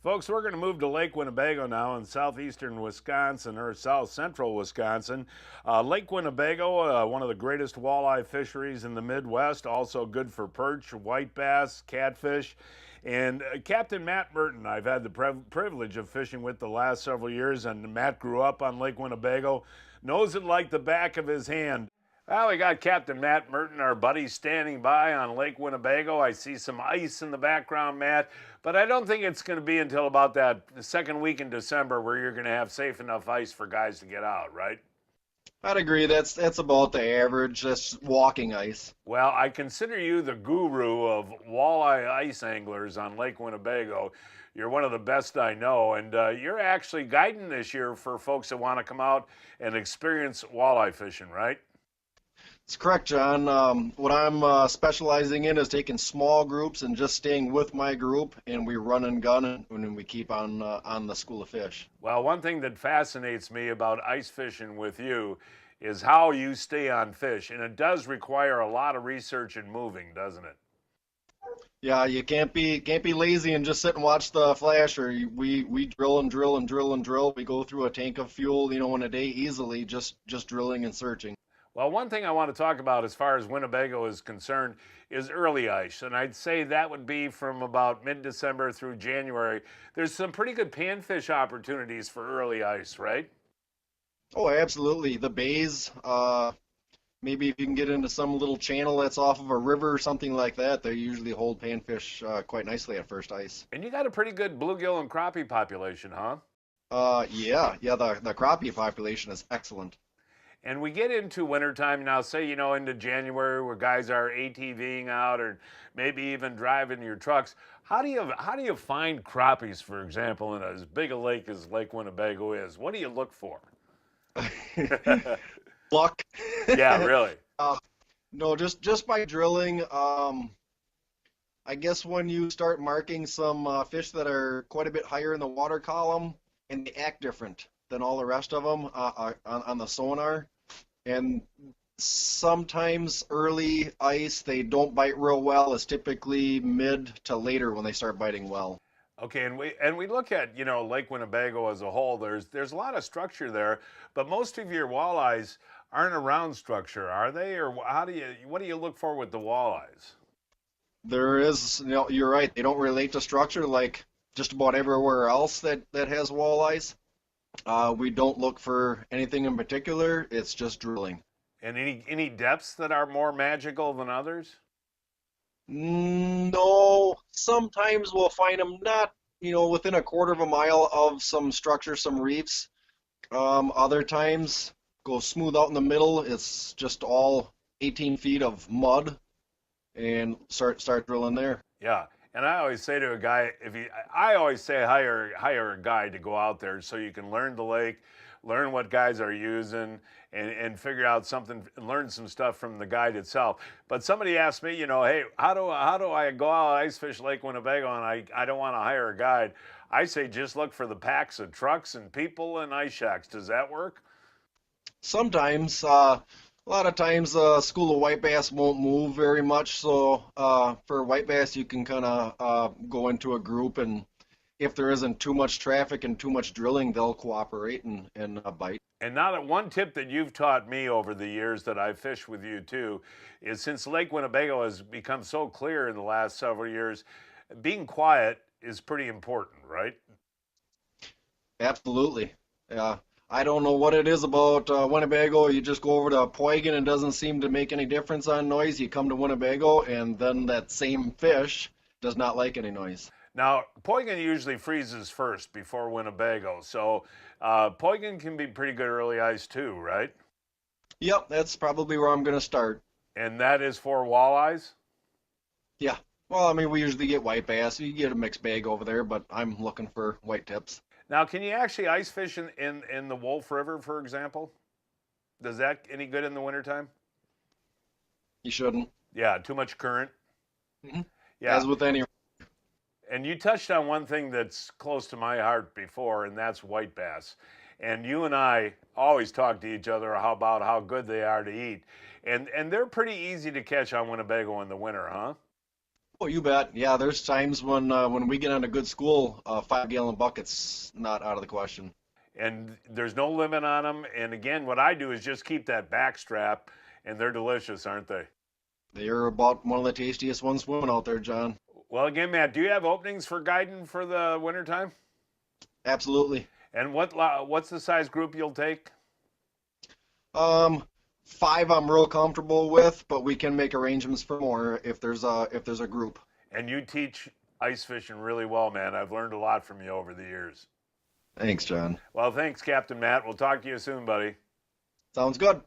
Folks, we're going to move to Lake Winnebago now in southeastern Wisconsin, or south central Wisconsin. Lake Winnebago, one of the greatest walleye fisheries in the Midwest, also good for perch, white bass, catfish. And Captain Matt Merton, I've had the privilege of fishing with the last several years, and Matt grew up on Lake Winnebago, knows it like the back of his hand. Well, we got Captain Matt Merton, our buddy, standing by on Lake Winnebago. I see some ice in the background, Matt, but I don't think it's going to be until about that second week in December where you're going to have safe enough ice for guys to get out, right? I'd agree. That's about the average. That's walking ice. Well, I consider you the guru of walleye ice anglers on Lake Winnebago. You're one of the best I know, and you're actually guiding this year for folks that want to come out and experience walleye fishing, right? It's correct, John. What I'm specializing in is taking small groups and just staying with my group, and we run and gun, and we keep on the school of fish. Well, one thing that fascinates me about ice fishing with you is how you stay on fish, and it does require a lot of research and moving, doesn't it? Yeah, you can't be lazy and just sit and watch the flasher. We drill and drill and drill and drill. We go through a tank of fuel, in a day easily, just drilling and searching. Well, one thing I want to talk about as far as Winnebago is concerned is early ice, and I'd say that would be from about mid-December through January. There's some pretty good panfish opportunities for early ice, right? Oh, absolutely. The bays, maybe if you can get into some little channel that's off of a river or something like that, they usually hold panfish quite nicely at first ice. And you got a pretty good bluegill and crappie population, huh? Yeah, the crappie population is excellent. And we get into wintertime now, say, into January where guys are ATVing out or maybe even driving your trucks. How do you find crappies, for example, in as big a lake as Lake Winnebago is? What do you look for? Luck. Yeah, really. Uh, no, just by drilling. I guess when you start marking some fish that are quite a bit higher in the water column and they act different than all the rest of them on the sonar, and sometimes early ice they don't bite real well. It's typically mid to later when they start biting well. Okay, and we look at, Lake Winnebago as a whole. There's a lot of structure there, but most of your walleyes aren't around structure, are they? Or what do you look for with the walleyes? There is, you're right. They don't relate to structure like just about everywhere else that has walleyes. We don't look for anything in particular. It's just drilling. And any depths that are more magical than others? No, sometimes we'll find them not, within a quarter of a mile of some structure, some reefs. Other times go smooth out in the middle. It's just all 18 feet of mud, and start drilling there. Yeah. And I always say to a guy, I always say hire a guide to go out there so you can learn the lake, learn what guys are using, and figure out something, learn some stuff from the guide itself. But somebody asked me, hey, how do I go out ice fish Lake Winnebago and I don't want to hire a guide? I say just look for the packs of trucks and people and ice shacks. Does that work? Sometimes, a lot of times, school of white bass won't move very much. So for white bass, you can kind of go into a group, and if there isn't too much traffic and too much drilling, they'll cooperate and bite. And now that one tip that you've taught me over the years that I've fished with you too is since Lake Winnebago has become so clear in the last several years, being quiet is pretty important, right? Absolutely. Yeah. I don't know what it is about Winnebago. You just go over to Poigan and it doesn't seem to make any difference on noise. You come to Winnebago and then that same fish does not like any noise. Now, Poigan usually freezes first before Winnebago, so Poigan can be pretty good early ice too, right? Yep, that's probably where I'm going to start. And that is for walleyes? Yeah. Well, I mean, we usually get white bass. You get a mixed bag over there, but I'm looking for white tips. Now, can you actually ice fish in the Wolf River, for example? Does that any good in the wintertime? You shouldn't. Yeah, too much current. Hmm. Yeah. As with any. And you touched on one thing that's close to my heart before, and that's white bass. And you and I always talk to each other about how good they are to eat. And they're pretty easy to catch on Winnebago in the winter, huh? Oh, you bet. Yeah, there's times when we get on a good school, 5-gallon bucket's not out of the question. And there's no limit on them. And again, what I do is just keep that back strap, and they're delicious, aren't they? They're about one of the tastiest ones swimming out there, John. Well, again, Matt, do you have openings for guiding for the wintertime? Absolutely. And what's the size group you'll take? Um, 5 I'm real comfortable with, but we can make arrangements for more if there's a group. And you teach ice fishing really well, man. I've learned a lot from you over the years. Thanks, John. Well, thanks, Captain Matt. We'll talk to you soon, buddy. Sounds good.